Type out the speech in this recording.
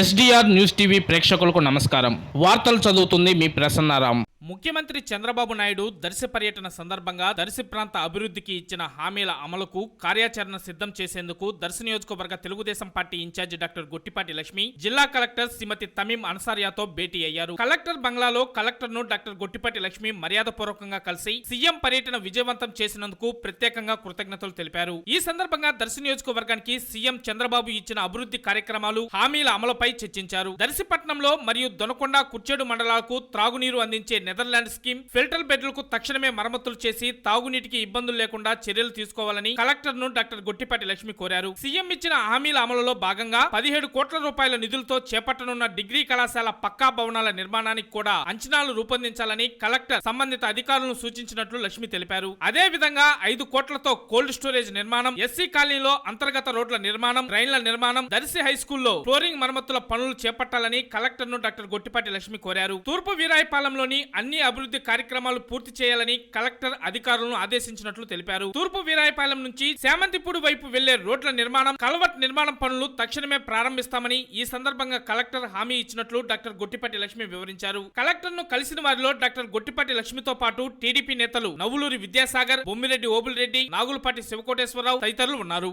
SDR news TV ప్రేక్షకులకు నమస్కారం. వార్తలు చదువుతుంది మీ ప్రసన్నారాం. ముఖ్యమంత్రి చంద్రబాబు నాయుడు దర్శి పర్యటన సందర్భంగా దర్శి ప్రాంత అభివృద్ధికి ఇచ్చిన హామీల అమలుకు కార్యాచరణ సిద్ధం చేసేందుకు దర్శి నియోజకవర్గ Telugudesam party incharge doctor Gottipati Lakshmi జిల్లా కలెక్టర్ శ్రీమతి తమీం అన్సారియాతో భేటీ అయ్యారు. కలెక్టర్ బంగ్లాలో కలెక్టర్ ను డాక్టర్ గొట్టిపాటి లక్ష్మి మర్యాదపూర్వకంగా కలిసి సీఎం పర్యటన విజయవంతం చేసినందుకు ప్రత్యేకంగా కృతజ్ఞతలు తెలిపారు. ఈ సందర్భంగా దర్శి నియోజకవర్గానికి సీఎం చంద్రబాబు ఇచ్చిన అభివృద్ధి కార్యక్రమాలు, హామీల అమలుపై చర్చించారు. దర్శిపట్నంలో మరియు దొనకొండ, కుర్చేడు మండలాలకు త్రాగునీరు అందించే నెదర్లాండ్ స్కీమ్ ఫిల్టర్ బెడ్లకు తక్షణమే మరమ్మతులు చేసి తాగునీటికి ఇబ్బందులు లేకుండా చర్యలు తీసుకోవాలని కలెక్టర్ ను డాక్టర్ గొట్టిపాటి లక్ష్మి కోరారు. సీఎం ఇచ్చిన హామీల అమలులో భాగంగా 17 కోట్ల రూపాయల నిధులతో చేపట్టనున్న డిగ్రీ కళాశాల పక్కా భవనాల నిర్మాణానికి కూడా అంచనాలు రూపొందించాలని కలెక్టర్ సంబంధిత అధికారులను సూచించినట్లు లక్ష్మి తెలిపారు. అదే విధంగా 5 కోట్లతో కోల్డ్ స్టోరేజ్ నిర్మాణం, ఎస్సీ కాలనీలో అంతర్గత రోడ్ల నిర్మాణం, రైళ్ల నిర్మాణం, దర్శి హై స్కూల్లో ఫ్లోరింగ్ మరమ్మతుల పనులు చేపట్టాలని కలెక్టర్ ను డాక్టర్ గొట్టిపాటి లక్ష్మి కోరారు. తూర్పు వీరాయపాలెంలోని అన్ని అభివృద్ధి కార్యక్రమాలు పూర్తి చేయాలని కలెక్టర్ అధికారులను ఆదేశించినట్లు తెలిపారు. తూర్పు వీరాయపాలెం నుంచి శామంతిపూడి వైపు వెళ్లే రోడ్ల నిర్మాణం, కల్వర్ట్ నిర్మాణం పనులు తక్షణమే ప్రారంభిస్తామని ఈ సందర్భంగా కలెక్టర్ హామీ ఇచ్చినట్లు డాక్టర్ గొట్టిపాటి లక్ష్మి వివరించారు. కలెక్టర్ ను కలిసిన వారిలో డాక్టర్ గొట్టిపాటి లక్ష్మితో పాటు టీడీపీ నేతలు నవ్వులూరి విద్యాసాగర్, బొమ్మిరెడ్డి ఓబుల్ రెడ్డి, నాగులపాటి శివకోటేశ్వరరావు తదితరులు ఉన్నారు.